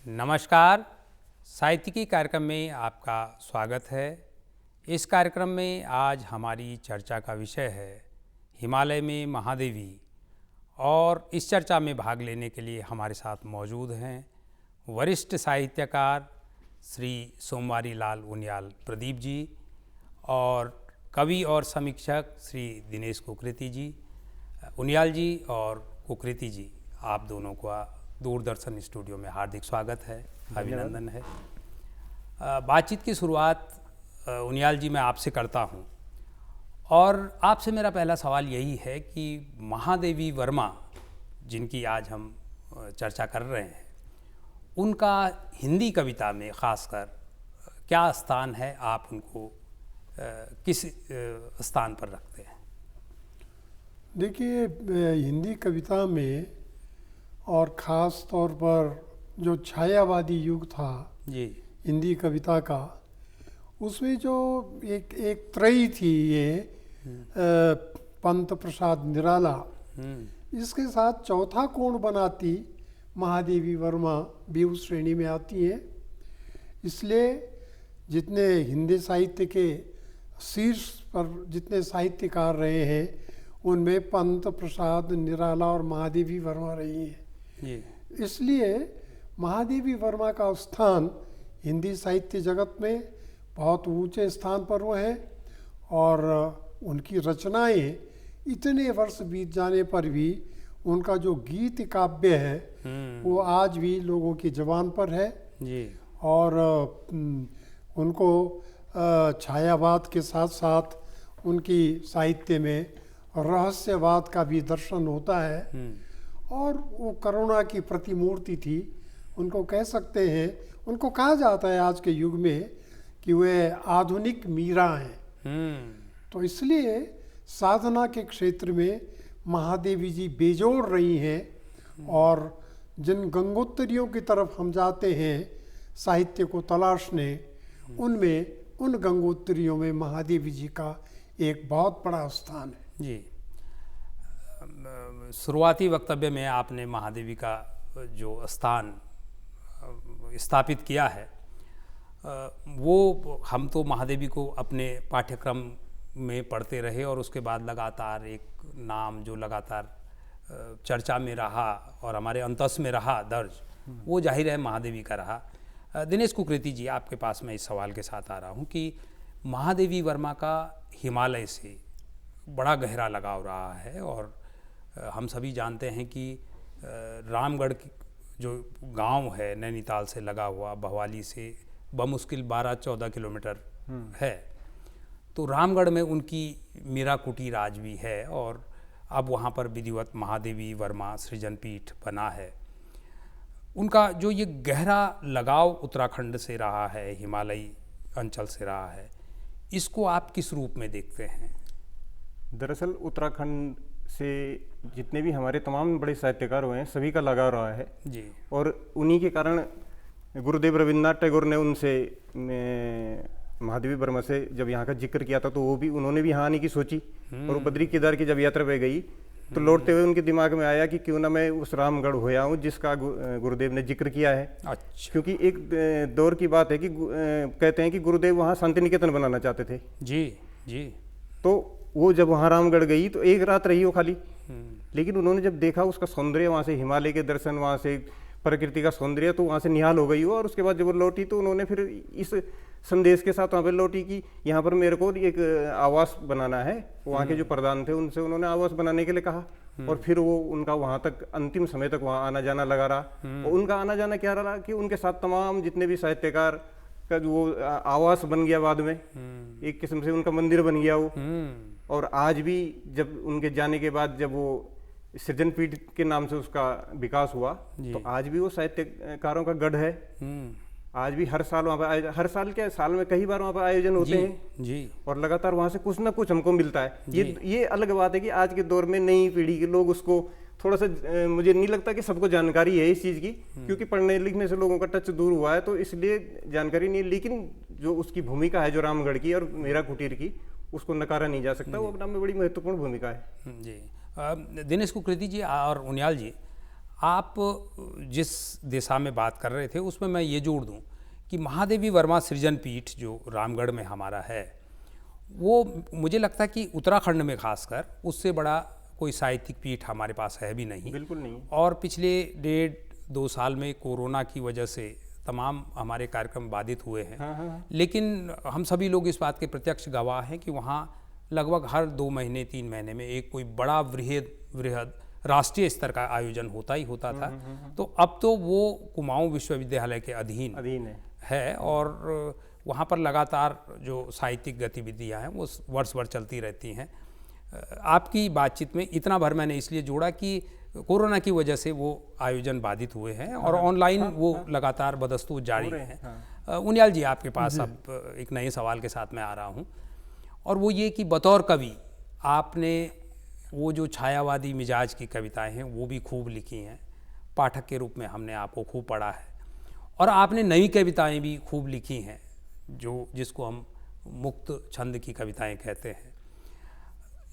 नमस्कार। साहित्यिकी कार्यक्रम में आपका स्वागत है। इस कार्यक्रम में आज हमारी चर्चा का विषय है हिमालय में महादेवी, और इस चर्चा में भाग लेने के लिए हमारे साथ मौजूद हैं वरिष्ठ साहित्यकार श्री सोमवारी लाल उनियाल प्रदीप जी और कवि और समीक्षक श्री दिनेश कुकरेती जी। उनियाल जी और कुकरेती जी, आप दोनों का दूरदर्शन स्टूडियो में हार्दिक स्वागत है, अभिनंदन है। बातचीत की शुरुआत उनियाल जी मैं आपसे करता हूं, और आपसे मेरा पहला सवाल यही है कि महादेवी वर्मा, जिनकी आज हम चर्चा कर रहे हैं, उनका हिंदी कविता में खासकर क्या स्थान है? आप उनको किस स्थान पर रखते हैं? देखिए, हिंदी कविता में और ख़ास तौर पर जो छायावादी युग था जी हिंदी कविता का, उसमें जो एक त्रयी थी ये पंत प्रसाद निराला, इसके साथ चौथा कोण बनाती महादेवी वर्मा भी उस श्रेणी में आती हैं। इसलिए जितने हिंदी साहित्य के शीर्ष पर जितने साहित्यकार रहे हैं, उनमें पंत प्रसाद निराला और महादेवी वर्मा रही हैं। इसलिए महादेवी वर्मा का स्थान हिंदी साहित्य जगत में बहुत ऊंचे स्थान पर वो है, और उनकी रचनाएं इतने वर्ष बीत जाने पर भी उनका जो गीत काव्य है वो आज भी लोगों की ज़बान पर है जी। और उनको छायावाद के साथ साथ उनकी साहित्य में रहस्यवाद का भी दर्शन होता है। और वो करुणा की प्रतिमूर्ति थी, उनको कह सकते हैं, उनको कहा जाता है आज के युग में कि वे आधुनिक मीरा हैं। तो इसलिए साधना के क्षेत्र में महादेवी जी बेजोड़ रही हैं, और जिन गंगोत्तरियों की तरफ हम जाते हैं साहित्य को तलाशने, उनमें उन गंगोत्तरियों में महादेवी जी का एक बहुत बड़ा स्थान है। जी, शुरुआती वक्तव्य में आपने महादेवी का जो स्थान स्थापित किया है, वो हम तो महादेवी को अपने पाठ्यक्रम में पढ़ते रहे, और उसके बाद लगातार एक नाम जो लगातार चर्चा में रहा और हमारे अंतस में रहा दर्ज, वो जाहिर है महादेवी का रहा। दिनेश कुकरेती जी, आपके पास मैं इस सवाल के साथ आ रहा हूँ कि महादेवी वर्मा का हिमालय से बड़ा गहरा लगाव रहा है, और हम सभी जानते हैं कि रामगढ़ जो गांव है नैनीताल से लगा हुआ, भवाली से बमुश्किल 12-14 किलोमीटर है, तो रामगढ़ में उनकी मीरा कुटीर आज भी है, और अब वहाँ पर विधिवत महादेवी वर्मा सृजन पीठ बना है। उनका जो ये गहरा लगाव उत्तराखंड से रहा है, हिमालयी अंचल से रहा है, इसको आप किस रूप में देखते हैं? दरअसल उत्तराखंड से जितने भी हमारे तमाम बड़े साहित्यकार हुए हैं, सभी का लगाव रहा है जी, और उन्हीं के कारण गुरुदेव रविन्द्रनाथ टैगोर ने उनसे महादेवी वर्मा से जब यहाँ का जिक्र किया था, तो उन्होंने भी हाँ नहीं की सोची, और बद्री केदार की जब यात्रा पे गई तो लौटते हुए उनके दिमाग में आया कि क्यों ना मैं उस रामगढ़ होया हूँ जिसका गुरुदेव ने जिक्र किया है। अच्छा। क्योंकि एक दौर की बात है कि कहते हैं कि गुरुदेव वहाँ शांति निकेतन बनाना चाहते थे। जी जी। तो वो जब वहाँ रामगढ़ गई तो एक रात रही हो खाली, लेकिन उन्होंने जब देखा उसका सौंदर्य, वहाँ से हिमालय के दर्शन, वहाँ से प्रकृति का सौंदर्य, तो वहाँ से निहाल हो गई हो। और उसके बाद जब वो लौटी तो उन्होंने फिर इस संदेश के साथ वहाँ पर लौटी कि यहाँ पर मेरे को एक आवास बनाना है। वहाँ के जो प्रधान थे उनसे उन्होंने आवास बनाने के लिए कहा, और फिर वो उनका वहाँ तक अंतिम समय तक वहाँ आना जाना लगा रहा। और उनका आना जाना क्या रहा कि उनके साथ तमाम जितने भी साहित्यकार का वो आवास बन गया, बाद में एक किस्म से उनका मंदिर बन गया वो। और आज भी जब उनके जाने के बाद जब वो सृजन पीठ के नाम से उसका विकास हुआ, तो आज भी वो साहित्यकारों का गढ़ है। आज भी हर साल वहाँ पर, हर साल क्या, साल में कई बार वहाँ पर आयोजन होते हैं जी, और लगातार वहाँ से कुछ ना कुछ हमको मिलता है। ये अलग बात है कि आज के दौर में नई पीढ़ी के लोग उसको थोड़ा सा, मुझे नहीं लगता कि सबको जानकारी है इस चीज़ की, क्योंकि पढ़ने लिखने से लोगों का टच दूर हुआ है, तो इसलिए जानकारी नहीं है। लेकिन जो उसकी भूमिका है, जो रामगढ़ की और मीरा कुटीर की, उसको नकारा नहीं जा सकता। वो अपना में बड़ी महत्वपूर्ण भूमिका है। जी। दिनेश कुकरेती जी और उनियाल जी, आप जिस दिशा में बात कर रहे थे उसमें मैं ये जोड़ दूं कि महादेवी वर्मा सृजन पीठ जो रामगढ़ में हमारा है, वो मुझे लगता है कि उत्तराखंड में खासकर उससे बड़ा कोई साहित्यिक पीठ हमारे पास है भी नहीं। बिल्कुल नहीं। और पिछले 1.5-2 साल में कोरोना की वजह से तमाम हमारे कार्यक्रम बाधित हुए हैं। हाँ। लेकिन हम सभी लोग इस बात के प्रत्यक्ष गवाह हैं कि वहाँ लगभग हर 2 महीने 3 महीने में एक कोई बड़ा वृहद राष्ट्रीय स्तर का आयोजन होता ही होता था। तो अब तो वो कुमाऊं विश्वविद्यालय के अधीन है और वहाँ पर लगातार जो साहित्यिक गतिविधियाँ हैं वो वर्ष भर चलती रहती हैं। आपकी बातचीत में इतना भर मैंने इसलिए जोड़ा कि कोरोना की वजह से वो आयोजन बाधित हुए हैं और ऑनलाइन वो लगातार बदस्तूर जारी हैं। उनियाल जी, आपके पास अब एक नए सवाल के साथ मैं आ रहा हूँ, और वो ये कि बतौर कवि आपने वो जो छायावादी मिजाज की कविताएं हैं वो भी खूब लिखी हैं। पाठक के रूप में हमने आपको खूब पढ़ा है, और आपने नई कविताएं भी खूब लिखी हैं जिसको हम मुक्त छंद की कविताएं कहते हैं।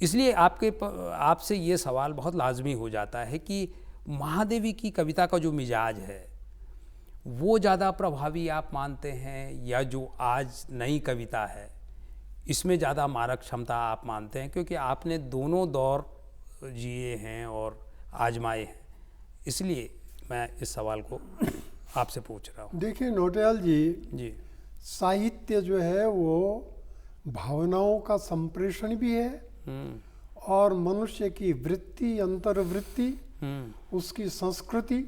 इसलिए आपसे ये सवाल बहुत लाजमी हो जाता है कि महादेवी की कविता का जो मिजाज है वो ज़्यादा प्रभावी आप मानते हैं, या जो आज नई कविता है इसमें ज़्यादा मारक क्षमता आप मानते हैं? क्योंकि आपने दोनों दौर जिए हैं और आजमाए हैं, इसलिए मैं इस सवाल को आपसे पूछ रहा हूँ। देखिए नौटियाल जी, साहित्य जो है वो भावनाओं का संप्रेषण भी है और मनुष्य की वृत्ति, अंतर्वृत्ति, उसकी संस्कृति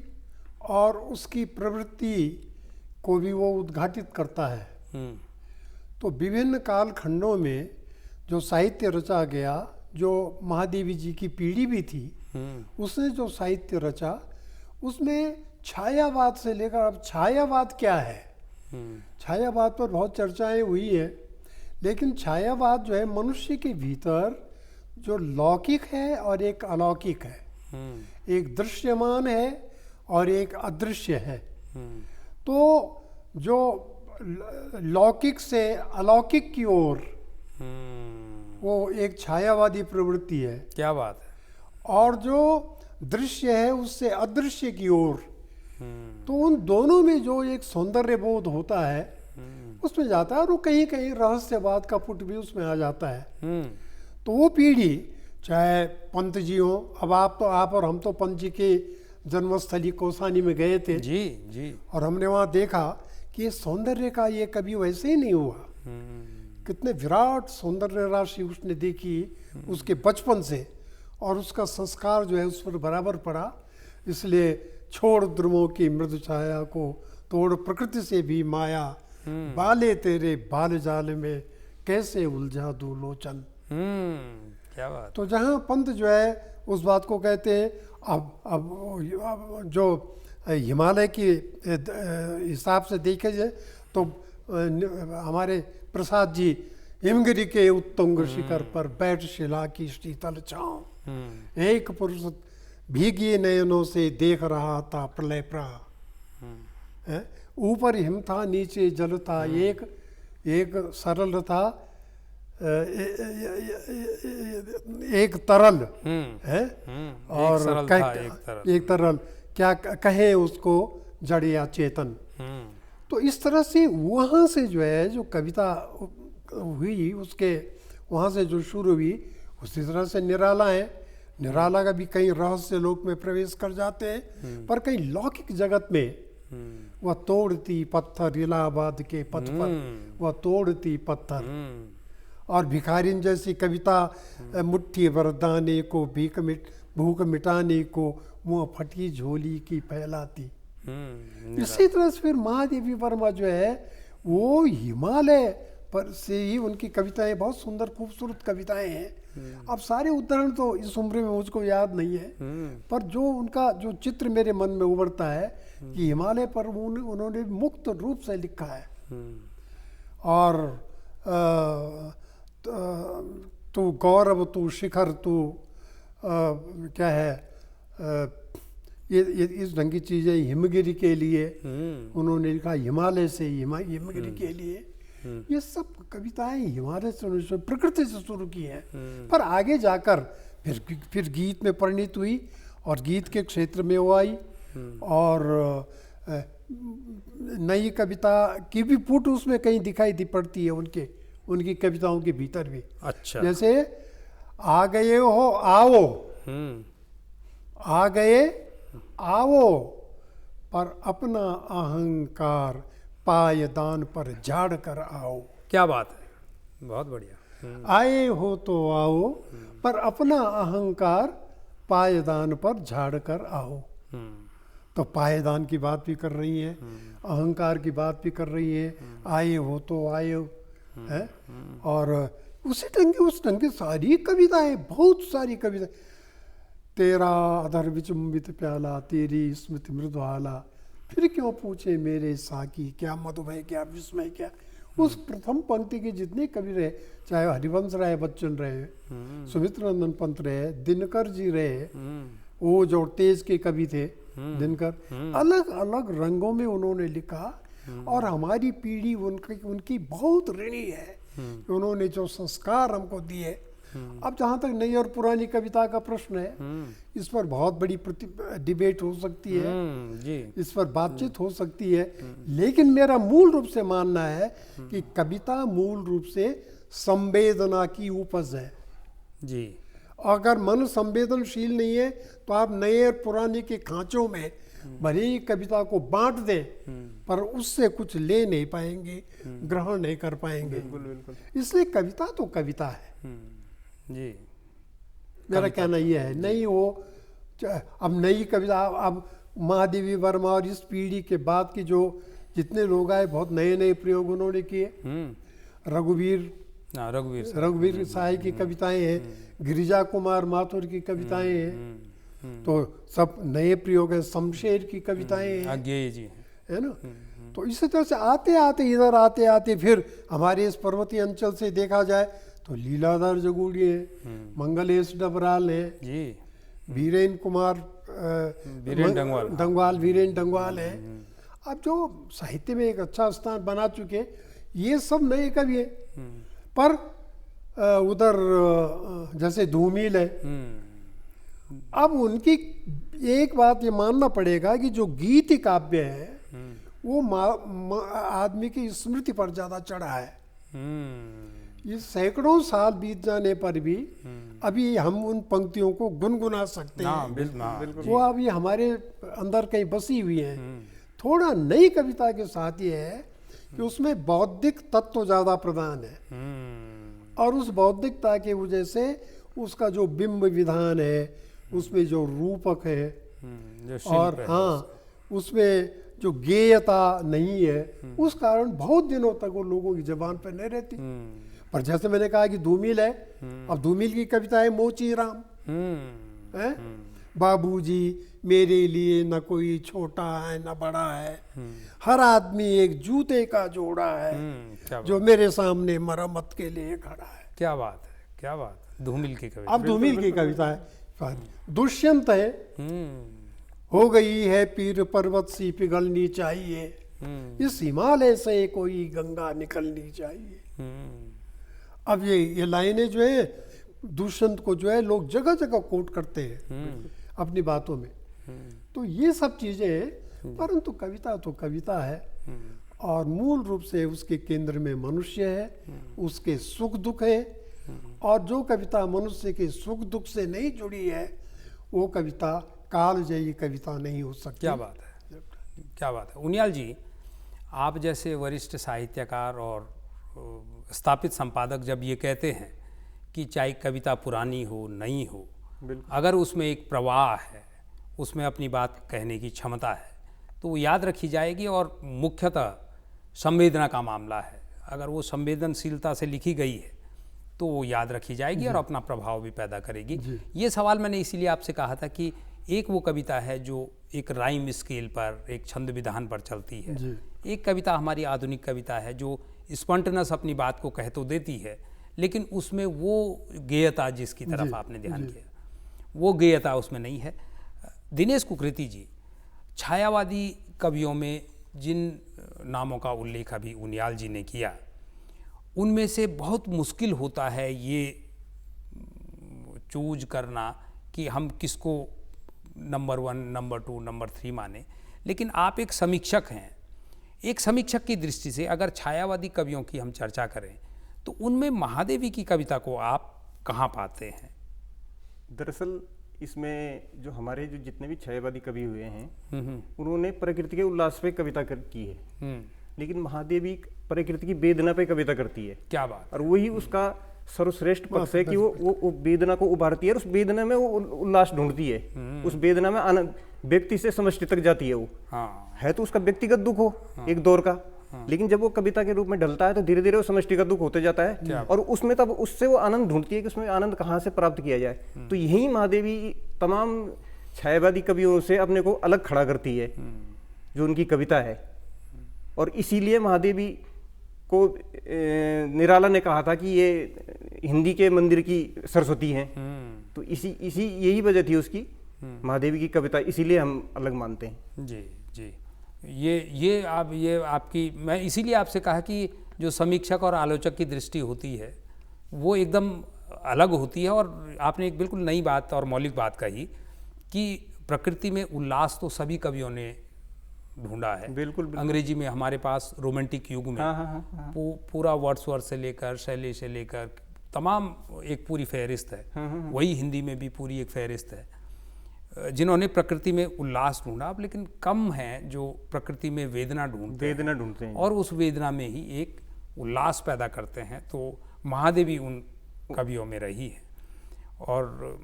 और उसकी प्रवृत्ति को भी वो उद्घाटित करता है। तो विभिन्न कालखंडों में जो साहित्य रचा गया, जो महादेवी जी की पीढ़ी भी थी, उसने जो साहित्य रचा उसमें छायावाद से लेकर अब छायावाद क्या है, छायावाद पर बहुत चर्चाएं हुई है। लेकिन छायावाद जो है मनुष्य के भीतर जो लौकिक है और एक अलौकिक है, एक दृश्यमान है और एक अदृश्य है। तो जो लौकिक से अलौकिक की ओर वो एक छायावादी प्रवृत्ति है। क्या बात है। और जो दृश्य है उससे अदृश्य की ओर, तो उन दोनों में जो एक सौंदर्य बोध होता है उसमें जाता है, और वो कहीं कहीं रहस्यवाद का पुट भी उसमें आ जाता है। तो वो पीढ़ी, चाहे पंत जी हो, अब आप और हम तो पंत जी के जन्मस्थली कौसानी में गए थे जी, और हमने वहाँ देखा कि सौंदर्य का ये कभी वैसे ही नहीं हुआ। कितने विराट सौंदर्य राशि उसने देखी उसके बचपन से, और उसका संस्कार जो है उस पर बराबर पड़ा। इसलिए छोड़ ध्रुवों की मृदु छाया को, तोड़ प्रकृति से भी माया, बाले तेरे बाल जाल में कैसे उलझा दूं लोचन। क्या बात। तो जहाँ पंत जो है उस बात को कहते हैं, अब जो हिमालय के हिसाब से देखे जाए तो हमारे प्रसाद जी हिमगिरी के उत्तुंग शिखर पर बैठ शिला की शीतल छांव, एक पुरुष भीगी नयनों से देख रहा था प्रलय प्रवाह। ऊपर हिम था नीचे जल था, एक सरल था एक तरल है, और एक तरल क्या कहे उसको जड़ या चेतन। तो इस तरह से वहाँ से जो है जो कविता हुई उसके वहाँ से जो शुरू हुई उसी तरह से निराला है। निराला का भी कई रहस्य लोक में प्रवेश कर जाते हैं, पर कई लौकिक जगत में वह तोड़ती पत्थर, इलाहाबाद के पथ पर वह तोड़ती पत्थर, और भिखारिन जैसी कविता मुट्ठी वरदाने को भूख मिटाने को मुँह फटी झोली की फैलाती। इसी तरह से फिर महादेवी वर्मा जो है वो हिमालय पर से ही उनकी कविताएं बहुत सुंदर खूबसूरत कविताएं हैं। अब सारे उदाहरण तो इस उम्र में मुझको याद नहीं है, पर जो उनका जो चित्र मेरे मन में उभरता है कि हिमालय पर उन्होंने मुक्त रूप से लिखा है। और तू गौरव, तू शिखर, तू क्या है ये इस ढंग की चीज़ें हिमगिरी के लिए उन्होंने लिखा, हिमालय से हिमगिरी के लिए। ये सब कविताएं हिमालय से प्रकृति से शुरू की हैं, पर आगे जाकर फिर गीत में परिणित हुई और गीत के क्षेत्र में वो आई। और नई कविता की भी पुट उसमें कहीं दिखाई दी पड़ती है उनकी कविताओं के भीतर भी। अच्छा। जैसे आ गए हो आओ, आ गए आओ, पर अपना अहंकार पायदान पर झाड़ कर आओ। क्या बात है, बहुत बढ़िया। आए हो तो आओ, पर अपना अहंकार पायदान पर झाड़ कर आओ। तो पायदान की बात भी कर रही है, अहंकार की बात भी कर रही है, आए हो तो आए है। और उस ढंग की सारी कविताएं, बहुत सारी कविताएं। तेरा अधर विचुंबित प्याला, तेरी स्मृति मृदुहाला, फिर क्यों पूछे मेरे साकी, क्या मधुमेह क्या विस्मय क्या। उस प्रथम पंक्ति के जितने कवि रहे, चाहे हरिवंश राय बच्चन रहे, सुमित्र नंदन पंत रहे, दिनकर जी रहे, वो जो तेज के कवि थे दिनकर, अलग अलग रंगों में उन्होंने लिखा। और हमारी पीढ़ी उनकी बहुत ऋणी है। उन्होंने जो संस्कार हमको दिए। अब जहाँ तक नई और पुरानी कविता का प्रश्न है, इस पर बहुत बड़ी डिबेट हो सकती है, जी। इस पर बातचीत हो सकती है। लेकिन मेरा मूल रूप से मानना है कि कविता मूल रूप से संवेदना की उपज है जी। अगर मन संवेदनशील नहीं है तो आप नए और पुराने के खांचों में भले ही कविता को बांट दें, पर उससे कुछ ले नहीं पाएंगे, ग्रहण नहीं कर पाएंगे। इसलिए कविता तो कविता है। जी। मेरा कहना यह है, नहीं हो अब नई कविता, अब महादेवी वर्मा और इस पीढ़ी के बाद की जो जितने लोग आए, बहुत नए नए प्रयोग उन्होंने किए। रघुवीर साय की कविताएं हैं, गिरिजा कुमार माथुर की कविताएं हैं, तो सब नए प्रयोग है। शमशेर की कविताएं हैं, जी, है ना। तो इसी तरह से आते आते फिर हमारे इस पर्वतीय अंचल से देखा जाए तो लीलाधर जगूड़ी है, मंगलेश डबराल है, वीरेन डंगवाल है। अब जो साहित्य में एक अच्छा स्थान बना चुके, ये सब नए कवि हैं। पर उधर जैसे धूमिल है, अब उनकी एक बात ये मानना पड़ेगा कि जो गीति काव्य है वो आदमी की स्मृति पर ज्यादा चढ़ा है। ये सैकड़ों साल बीत जाने पर भी अभी हम उन पंक्तियों को गुनगुना सकते हैं। वो अभी हमारे अंदर कहीं बसी हुई है। थोड़ा नई कविता के साथ ये है कि उसमें बौद्धिक तत्व ज्यादा प्रधान है, और उस बौद्धिकता की वजह से उसका जो बिंब विधान है, उसमें जो रूपक है, और उसमें जो गेयता नहीं है, उस कारण बहुत दिनों तक वो लोगों की जबान पर नहीं रहती। पर जैसे मैंने कहा कि धूमिल है, अब धूमिल की कविता है मोची राम है, बाबूजी मेरे लिए न कोई छोटा है न बड़ा है, हर आदमी एक जूते का जोड़ा है, जो मेरे सामने मरम्मत के लिए खड़ा है। क्या बात है, क्या बात है। धूमिल की कविता, अब धूमिल की कविता है। दुष्यंत है, हो गई है पीर पर्वत सी पिघलनी चाहिए, इस हिमालय से कोई गंगा निकलनी चाहिए। अब ये लाइनें जो है दुष्यंत को जो है लोग जगह जगह कोट करते हैं अपनी बातों में। तो ये सब चीजें हैं, परंतु कविता तो कविता है, और मूल रूप से उसके केंद्र में मनुष्य है, उसके सुख दुख है। और जो कविता मनुष्य के सुख दुख से नहीं जुड़ी है, वो कविता कालजयी कविता नहीं हो सकती। क्या बात है, क्या बात है। उनियाल जी, आप जैसे वरिष्ठ साहित्यकार और स्थापित संपादक जब ये कहते हैं कि चाहे कविता पुरानी हो नई हो, अगर उसमें एक प्रवाह है, उसमें अपनी बात कहने की क्षमता है, तो वो याद रखी जाएगी। और मुख्यतः संवेदना का मामला है, अगर वो संवेदनशीलता से लिखी गई है तो वो याद रखी जाएगी और अपना प्रभाव भी पैदा करेगी। ये सवाल मैंने इसीलिए आपसे कहा था कि एक वो कविता है जो एक राइम स्केल पर, एक छंद विधान पर चलती है, एक कविता हमारी आधुनिक कविता है जो स्पॉन्टेनियस अपनी बात को कह तो देती है, लेकिन उसमें वो गेयता जिसकी तरफ आपने ध्यान किया, वो गेयता उसमें नहीं है। दिनेश कुकरेती जी, छायावादी कवियों में जिन नामों का उल्लेख अभी उनियाल जी ने किया, उनमें से बहुत मुश्किल होता है ये चूज करना कि हम किसको नंबर 1, नंबर 2, नंबर 3 माने, लेकिन आप एक समीक्षक हैं। एक समीक्षक की दृष्टि से अगर छायावादी कवियों की हम चर्चा करें तो उनमें महादेवी की कविता को आप कहाँ पाते हैं? दरअसल इसमें जो हमारे जो जितने भी छायावादी कवि हुए हैं उन्होंने प्रकृति के उल्लास पे कविता की है, लेकिन महादेवी प्रकृति की वेदना पे कविता करती है। क्या बात! और वही उसका सर्वश्रेष्ठ पक्ष है कि वो वेदना को उभारती है और उस वेदना में वो उल्लास ढूंढती है, उस वेदना में आनंद, व्यक्ति से समष्टि तक जाती है वो। हाँ, है तो उसका व्यक्तिगत दुख हो एक दौर का, लेकिन जब वो कविता के रूप में ढलता है तो धीरे धीरे वो समष्टि का दुख होते जाता है और उसमें तब उससे वो आनंद ढूंढती है कि उसमें आनंद कहाँ से प्राप्त किया जाए। तो यही महादेवी तमाम छायावादी कवियों से अपने को अलग खड़ा करती है, जो उनकी कविता है। और इसीलिए महादेवी को निराला ने कहा था कि ये हिंदी के मंदिर की सरस्वती हैं। तो इसी यही वजह थी उसकी महादेवी की कविता, इसीलिए हम अलग मानते हैं। जी जी, ये आपकी, मैं इसीलिए आपसे कहा कि जो समीक्षक और आलोचक की दृष्टि होती है वो एकदम अलग होती है। और आपने एक बिल्कुल नई बात और मौलिक बात कही कि प्रकृति में उल्लास तो सभी कवियों ने ढूंढा है। बिल्कुल, बिल्कुल। अंग्रेजी में हमारे पास रोमांटिक युग में पूरा वर्ड्सवर्थ से लेकर शैली से लेकर तमाम एक पूरी फहरिस्त है। वही हिंदी में भी पूरी एक फहरिस्त है जिन्होंने प्रकृति में उल्लास ढूंढा। अब लेकिन कम हैं जो प्रकृति में वेदना ढूंढते हैं और उस वेदना में ही एक उल्लास पैदा करते हैं। तो महादेवी उन कवियों में रही है और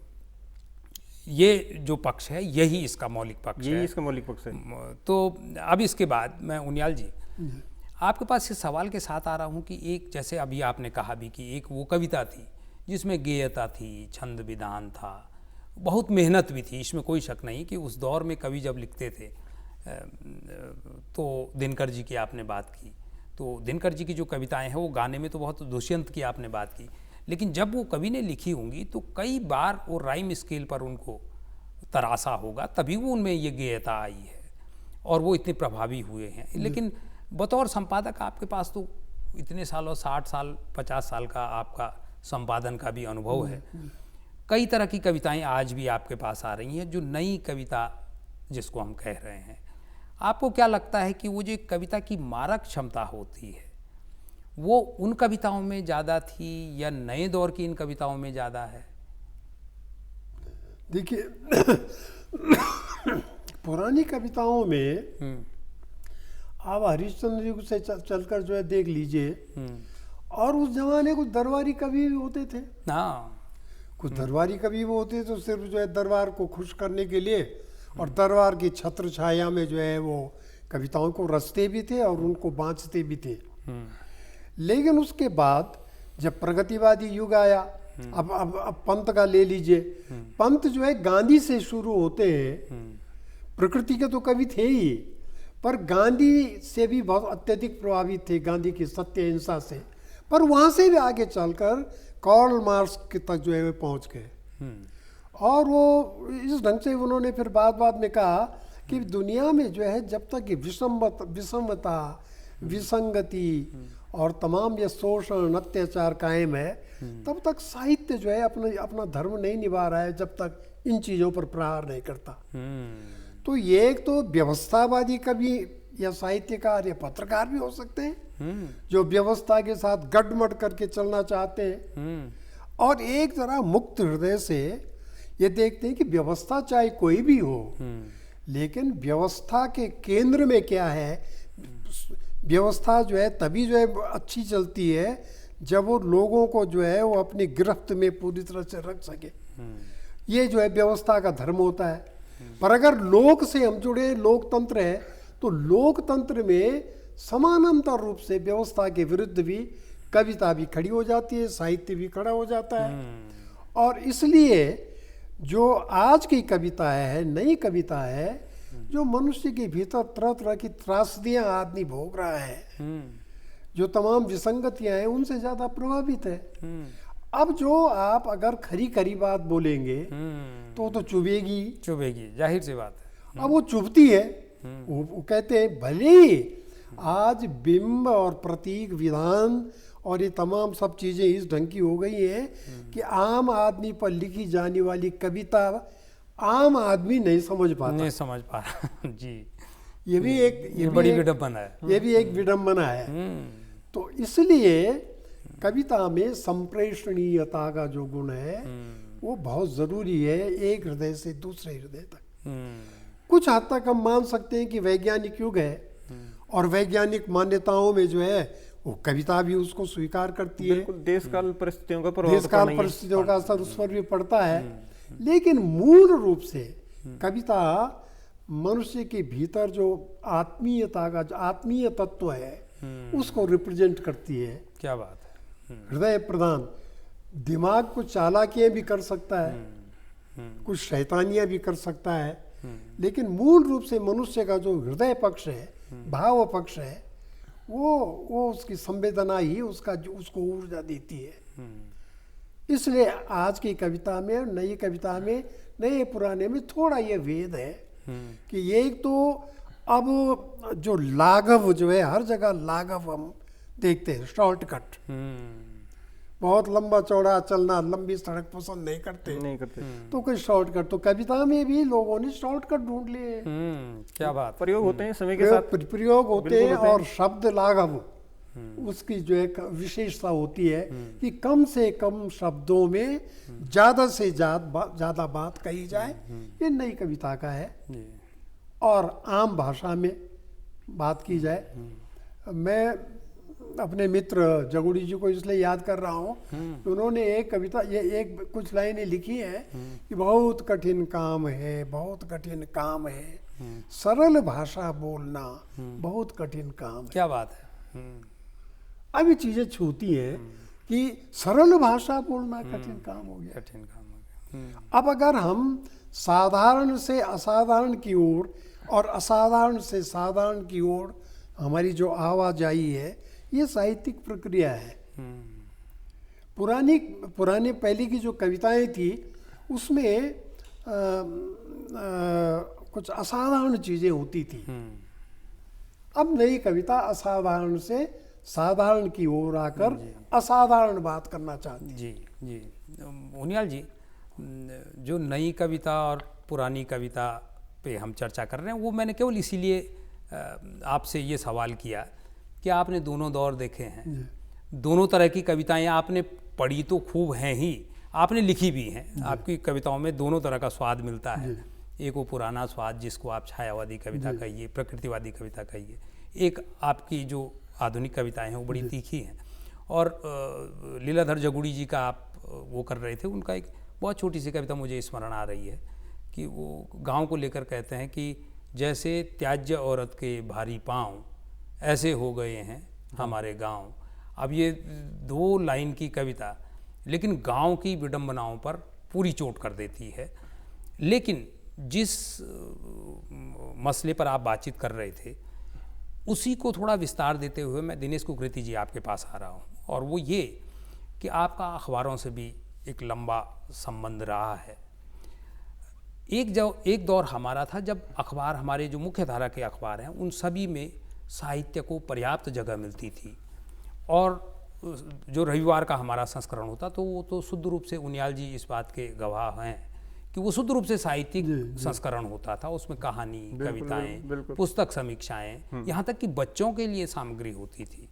ये जो पक्ष है यही इसका मौलिक पक्ष है। इसका मौलिक पक्ष है। तो अब इसके बाद मैं उनियाल जी आपके पास इस सवाल के साथ आ रहा हूँ कि एक, जैसे अभी आपने कहा भी कि एक वो कविता थी जिसमें गेयता थी, छंद विधान था, बहुत मेहनत भी थी, इसमें कोई शक नहीं कि उस दौर में कवि जब लिखते थे तो दिनकर जी की आपने बात की, तो दिनकर जी की जो कविताएं हैं वो गाने में तो बहुत, दुष्यंत की आपने बात की, लेकिन जब वो कवि ने लिखी होंगी तो कई बार वो राइम स्केल पर उनको तरासा होगा, तभी वो उनमें ये गेयता आई है और वो इतने प्रभावी हुए हैं। लेकिन बतौर संपादक आपके पास तो इतने सालों, 60 साल 50 साल का आपका संपादन का भी अनुभव है। कई तरह की कविताएं आज भी आपके पास आ रही हैं, जो नई कविता जिसको हम कह रहे हैं। आपको क्या लगता है कि वो जो एक कविता की मारक क्षमता होती है वो उन कविताओं में ज़्यादा थी या नए दौर की इन कविताओं में ज़्यादा है? देखिए पुरानी कविताओं में आप हरिश्चंद्र जी से चलकर जो है देख लीजिए, और उस जमाने कुछ दरबारी कवि भी होते थे। हाँ, कुछ दरबारी कवि वो होते तो सिर्फ जो है दरबार को खुश करने के लिए और दरबार की छत्र छाया में जो है वो कविताओं को रचते भी थे और उनको बाँचते भी थे। लेकिन उसके बाद जब प्रगतिवादी युग आया, अब पंत का ले लीजिए, पंत जो है गांधी से शुरू होते हैं। प्रकृति के तो कवि थे ही, पर गांधी से भी बहुत अत्यधिक प्रभावित थे, गांधी की सत्य अहिंसा से, पर वहाँ से भी आगे चलकर कार्ल मार्क्स के तक जो है वे पहुँच गए। और वो इस ढंग से उन्होंने फिर बाद में कहा कि दुनिया में जो है जब तक ये विषमता, विसंगति और तमाम ये शोषण अत्याचार कायम है, तब तक साहित्य जो है अपना धर्म नहीं निभा रहा है, जब तक इन चीज़ों पर प्रहार नहीं करता। तो ये एक तो व्यवस्थावादी कवि या साहित्यकार या पत्रकार भी हो सकते हैं जो व्यवस्था के साथ गडमड करके चलना चाहते हैं, और एक जरा मुक्त हृदय से ये देखते हैं कि व्यवस्था चाहे कोई भी हो, लेकिन व्यवस्था के केंद्र में क्या है। व्यवस्था जो है तभी जो है अच्छी चलती है जब वो लोगों को जो है वो अपनी गिरफ्त में पूरी तरह से रख सके। ये जो है व्यवस्था का धर्म होता है। पर अगर लोक से हम जुड़े, लोकतंत्र है, तो लोकतंत्र में समानांतर रूप से व्यवस्था के विरुद्ध भी कविता भी खड़ी हो जाती है, साहित्य भी खड़ा हो जाता है। और इसलिए जो आज की कविता है, नई कविता है, जो मनुष्य के भीतर तरह तरह की त्रासदियां आदमी भोग रहा है, जो तमाम विसंगतियां हैं, उनसे ज़्यादा प्रभावित है। अब जो आप अगर खरी खरी बात बोलेंगे तो चुभेगी, जाहिर सी बात है। अब वो चुभती है। वो कहते हैं भले ही आज बिंब और प्रतीक विधान और ये तमाम सब चीज़ें इस ढंग की हो गई हैं कि आम आदमी पर लिखी जाने वाली कविता आम आदमी नहीं समझ पाता। नहीं समझ पा रहा जी। ये भी एक बड़ी विडम्बना है। ये भी एक विडम्बना है। तो इसलिए कविता में संप्रेषणीयता का जो गुण है वो बहुत जरूरी है, एक हृदय से दूसरे हृदय तक। कुछ हद तक हम मान सकते हैं कि वैज्ञानिक युग है और वैज्ञानिक मान्यताओं में जो है वो कविता भी उसको स्वीकार करती है। बिल्कुल, देश काल परिस्थितियों का प्रभाव, देश काल परिस्थितियों का असर उस पर भी पड़ता है। लेकिन मूल रूप से कविता मनुष्य के भीतर जो आत्मीयता का जो आत्मीय तत्व है उसको रिप्रेजेंट करती है। क्या बात है। हृदय प्रधान, दिमाग कुछ चालाकियां भी कर सकता है, कुछ शैतानियां भी कर सकता है, लेकिन मूल रूप से मनुष्य का जो हृदय पक्ष है, भाव पक्ष है, वो उसकी संवेदना ही उसको ऊर्जा देती है। इसलिए आज की कविता में और नई कविता में, नए पुराने में थोड़ा ये भेद है कि ये एक तो अब जो लाघव जो है, हर जगह लाघव हम देखते हैं, शॉर्टकट, बहुत लंबा चौड़ा चलना, लंबी सड़क पसंद नहीं करते। तो कोई शॉर्टकट, तो कविता में भी लोगों ने शॉर्टकट ढूंढ लिए। क्या बात। प्रयोग होते हैं समय के साथ, प्रयोग होते हैं और शब्द लाघव उसकी जो एक विशेषता होती है कि कम से कम शब्दों में ज्यादा से ज्यादा बात कही जाए, ये नई कविता का है। और आम भाषा में बात की जाए। मैं अपने मित्र जगुड़ी जी को इसलिए याद कर रहा हूँ कि उन्होंने एक कविता, ये कुछ लाइनें लिखी हैं कि बहुत कठिन काम है, बहुत कठिन काम है, सरल भाषा बोलना बहुत कठिन काम है। क्या बात है। अब ये चीजें छूती हैं कि सरल भाषा बोलना कठिन काम हो गया। कठिन काम हो गया। अब अगर हम साधारण से असाधारण की ओर और असाधारण से साधारण की ओर हमारी जो आवाजाही है, ये साहित्यिक प्रक्रिया है। पुरानी पहले की जो कविताएं थी उसमें कुछ असाधारण चीजें होती थी। अब नई कविता असाधारण से साधारण की ओर आकर असाधारण बात करना चाहती है। जी उनियाल जी, जो नई कविता और पुरानी कविता पे हम चर्चा कर रहे हैं, वो मैंने केवल इसीलिए आपसे ये सवाल किया कि आपने दोनों दौर देखे हैं, दोनों तरह की कविताएं आपने पढ़ी तो खूब हैं ही, आपने लिखी भी हैं। आपकी कविताओं में दोनों तरह का स्वाद मिलता है। एक वो पुराना स्वाद जिसको आप छायावादी कविता कहिए, प्रकृतिवादी कविता कहिए, एक आपकी जो आधुनिक कविताएं हैं वो बड़ी तीखी हैं। और लीलाधर जगुड़ी जी का आप वो कर रहे थे, उनका एक बहुत छोटी सी कविता मुझे स्मरण आ रही है कि वो गांव को लेकर कहते हैं कि जैसे त्याज्य औरत के भारी पाँव ऐसे हो गए हैं हमारे गांव। अब ये 2 लाइन की कविता लेकिन गांव की विडंबनाओं पर पूरी चोट कर देती है। लेकिन जिस मसले पर आप बातचीत कर रहे थे उसी को थोड़ा विस्तार देते हुए मैं दिनेश कुकृति जी आपके पास आ रहा हूँ, और वो ये कि आपका अखबारों से भी एक लंबा संबंध रहा है। एक दौर हमारा था जब अखबार, हमारे जो मुख्य धारा के अखबार हैं उन सभी में साहित्य को पर्याप्त जगह मिलती थी, और जो रविवार का हमारा संस्करण होता तो वो तो शुद्ध रूप से, उनियाल जी इस बात के गवाह हैं कि वो शुद्ध रूप से साहित्यिक संस्करण होता था। उसमें कहानी, कविताएं, पुस्तक समीक्षाएं, यहाँ तक कि बच्चों के लिए सामग्री होती थी।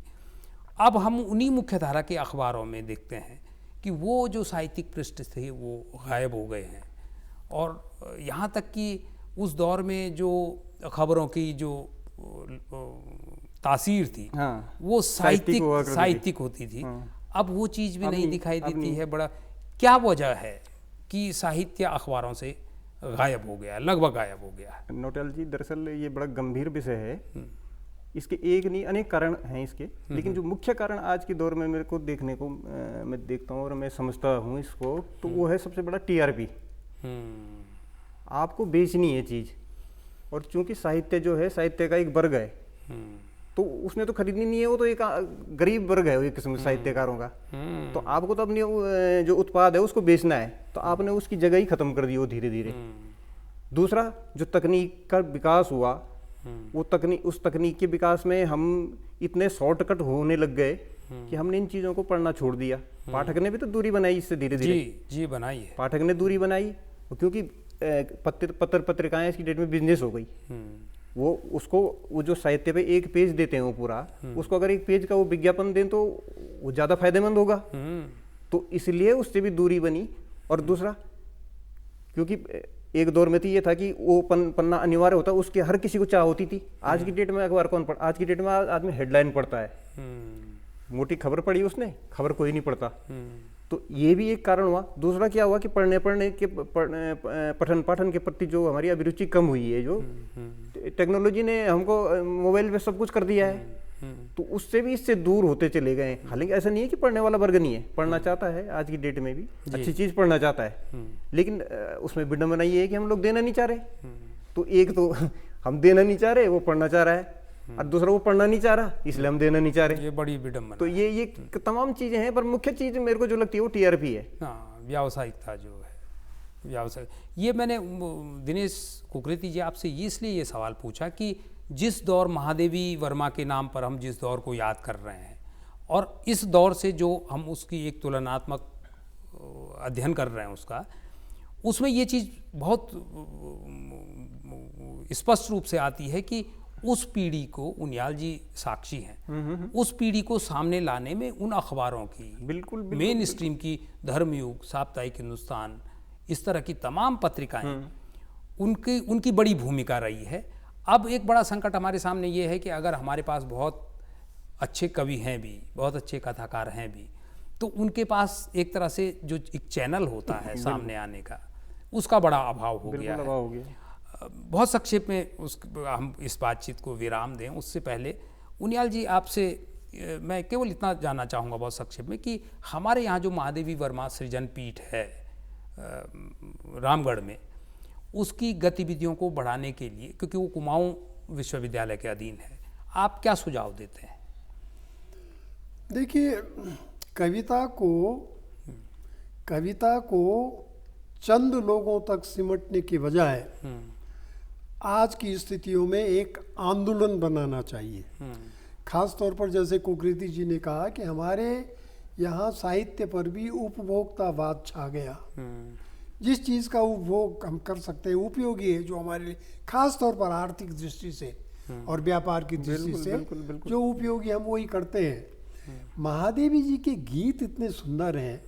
अब हम उन्हीं मुख्य धारा के अखबारों में देखते हैं कि वो जो साहित्यिक पृष्ठ थे वो गायब हो गए हैं, और यहाँ तक कि उस दौर में जो खबरों की जो तासीर थी वो साहित्यिक होती थी। अब वो चीज़ भी नहीं दिखाई देती है। बड़ा क्या वजह है कि साहित्य अखबारों से गायब हो गया, लगभग गायब हो गया? नौटियाल जी, दरअसल ये बड़ा गंभीर विषय है। इसके एक नहीं अनेक कारण हैं इसके, लेकिन जो मुख्य कारण आज के दौर में मेरे को देखने को मैं देखता हूँ और मैं समझता हूँ इसको, तो वो है सबसे बड़ा टीआरपी। आपको बेचनी है चीज़, और चूंकि साहित्य जो है, साहित्य का एक वर्ग है, तो उसने तो खरीदनी नहीं है, वो तो एक गरीब वर्ग है एक किस्म से साहित्यकारों का। तो आपको तो अपनी जो उत्पाद है उसको बेचना है, तो आपने उसकी जगह ही खत्म कर दी वो धीरे धीरे। दूसरा, जो तकनीक का विकास हुआ, वो उस तकनीक के विकास में हम इतने शॉर्टकट होने लग गए कि हमने इन चीज़ों को पढ़ना छोड़ दिया। पाठक ने भी तो दूरी बनाई इससे धीरे धीरे। जी बनाई है, पाठक ने दूरी बनाई, क्योंकि पत्र पत्रिकाएं इसकी डेट में बिजनेस हो गई। वो उसको वो जो साहित्य पे एक पेज देते हैं वो पूरा, उसको अगर एक पेज का वो विज्ञापन दें तो वो ज़्यादा फायदेमंद होगा। तो इसलिए उससे भी दूरी बनी। और दूसरा, क्योंकि एक दौर में तो ये था कि वो पन्ना अनिवार्य होता, उसके हर किसी को चाह होती थी। आज की डेट में अखबार कौन पढ़, आज की डेट में आदमी हेडलाइन पढ़ता है, मोटी खबर पढ़ी उसने, खबर कोई नहीं पढ़ता। तो ये भी एक कारण हुआ। दूसरा क्या हुआ कि पठन पाठन के प्रति जो हमारी अभिरुचि कम हुई है, जो टेक्नोलॉजी ने हमको मोबाइल पे सब कुछ कर दिया है, तो उससे भी इससे दूर होते चले गए। हालांकि ऐसा नहीं है कि पढ़ने वाला वर्ग नहीं है, पढ़ना चाहता है, आज की डेट में भी अच्छी चीज़ पढ़ना चाहता है, लेकिन उसमें विडंबना ये है कि हम लोग देना नहीं चाह रहे। तो एक तो हम देना नहीं चाह रहे, वो पढ़ना चाह रहा है, और दूसरा वो पढ़ना नहीं चाह रहा, इसलिए हम देना नहीं चाह रहे। ये बड़ी विडंबना। तो ये तमाम चीज़ें हैं, पर मुख्य चीज़ मेरे को जो लगती है वो टीआरपी है। हाँ, व्यावसायिकता जो है, व्यावसायिक। ये मैंने दिनेश कुकरेती जी आपसे इसलिए ये सवाल पूछा कि जिस दौर महादेवी वर्मा के नाम पर हम जिस दौर को याद कर रहे हैं, और इस दौर से जो हम उसकी एक तुलनात्मक अध्ययन कर रहे हैं उसका, उसमें ये चीज़ बहुत स्पष्ट रूप से आती है कि उस पीढ़ी को, उनियाल जी साक्षी हैं, उस पीढ़ी को सामने लाने में उन अखबारों की, बिल्कुल मेन स्ट्रीम की, धर्मयुग, साप्ताहिक हिंदुस्तान, इस तरह की तमाम पत्रिकाएं, उनकी बड़ी भूमिका रही है। अब एक बड़ा संकट हमारे सामने ये है कि अगर हमारे पास बहुत अच्छे कवि हैं भी, बहुत अच्छे कथाकार हैं भी, तो उनके पास एक तरह से जो एक चैनल होता है सामने आने का, उसका बड़ा अभाव हो गया है। बहुत संक्षेप में हम इस बातचीत को विराम दें, उससे पहले उनियाल जी आपसे मैं केवल इतना जानना चाहूँगा बहुत संक्षेप में कि हमारे यहाँ जो महादेवी वर्मा सृजन पीठ है रामगढ़ में, उसकी गतिविधियों को बढ़ाने के लिए, क्योंकि वो कुमाऊँ विश्वविद्यालय के अधीन है, आप क्या सुझाव देते हैं? देखिए, कविता को चंद लोगों तक सिमटने की बजाय आज की स्थितियों में एक आंदोलन बनाना चाहिए। खास तौर पर जैसे कुकरेती जी ने कहा कि हमारे यहाँ साहित्य पर भी उपभोक्तावाद छा गया। जिस चीज़ का उपभोग हम कर सकते हैं, उपयोगी है, जो हमारे लिए खास तौर पर आर्थिक दृष्टि से और व्यापार की दृष्टि से जो उपयोगी हम वही करते हैं। महादेवी जी के गीत इतने सुंदर हैं,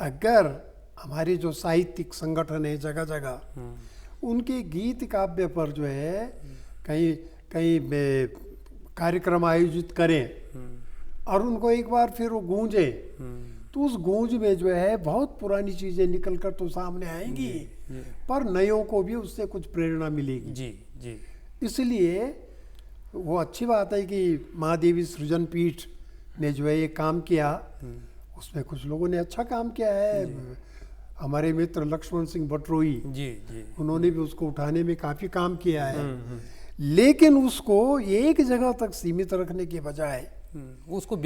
अगर हमारे जो साहित्यिक संगठन है जगह जगह, उनके गीत काव्य पर जो है कहीं कार्यक्रम आयोजित करें और उनको एक बार फिर वो गूंजे, तो उस गूंज में जो है बहुत पुरानी चीज़ें निकल कर तो सामने आएंगी, पर नयों को भी उससे कुछ प्रेरणा मिलेगी। जी जी। इसलिए वो अच्छी बात है कि महादेवी सृजन पीठ ने जो है ये काम किया, उसमें कुछ लोगों ने अच्छा काम किया है। हमारे मित्र लक्ष्मण सिंह बटरोई जी जी, उन्होंने भी उसको उठाने में काफ़ी काम किया है, लेकिन उसको एक जगह तक सीमित रखने के बजाय उसको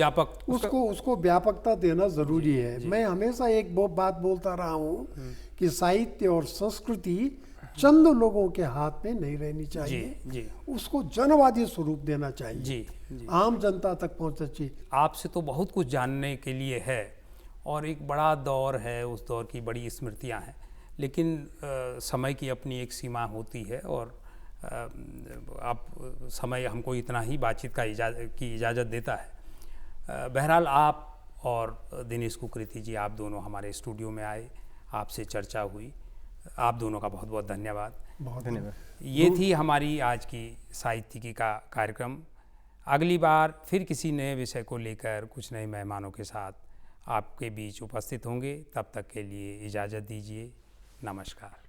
व्यापकता देना जरूरी है। मैं हमेशा एक बात बोलता रहा हूँ कि साहित्य और संस्कृति चंद लोगों के हाथ में नहीं रहनी चाहिए, उसको जनवादी स्वरूप देना चाहिए, आम जनता तक पहुँचना चाहिए। आपसे तो बहुत कुछ जानने के लिए है और एक बड़ा दौर है, उस दौर की बड़ी स्मृतियाँ हैं, लेकिन समय की अपनी एक सीमा होती है और आप समय हमको इतना ही बातचीत का इजाज़त देता है। बहरहाल आप और दिनेश कुकरेती जी, आप दोनों हमारे स्टूडियो में आए, आपसे चर्चा हुई, आप दोनों का बहुत बहुत धन्यवाद। बहुत धन्यवाद। ये थी हमारी आज की साहित्यिकी का कार्यक्रम। अगली बार फिर किसी नए विषय को लेकर कुछ नए मेहमानों के साथ आपके बीच उपस्थित होंगे। तब तक के लिए इजाज़त दीजिए। नमस्कार।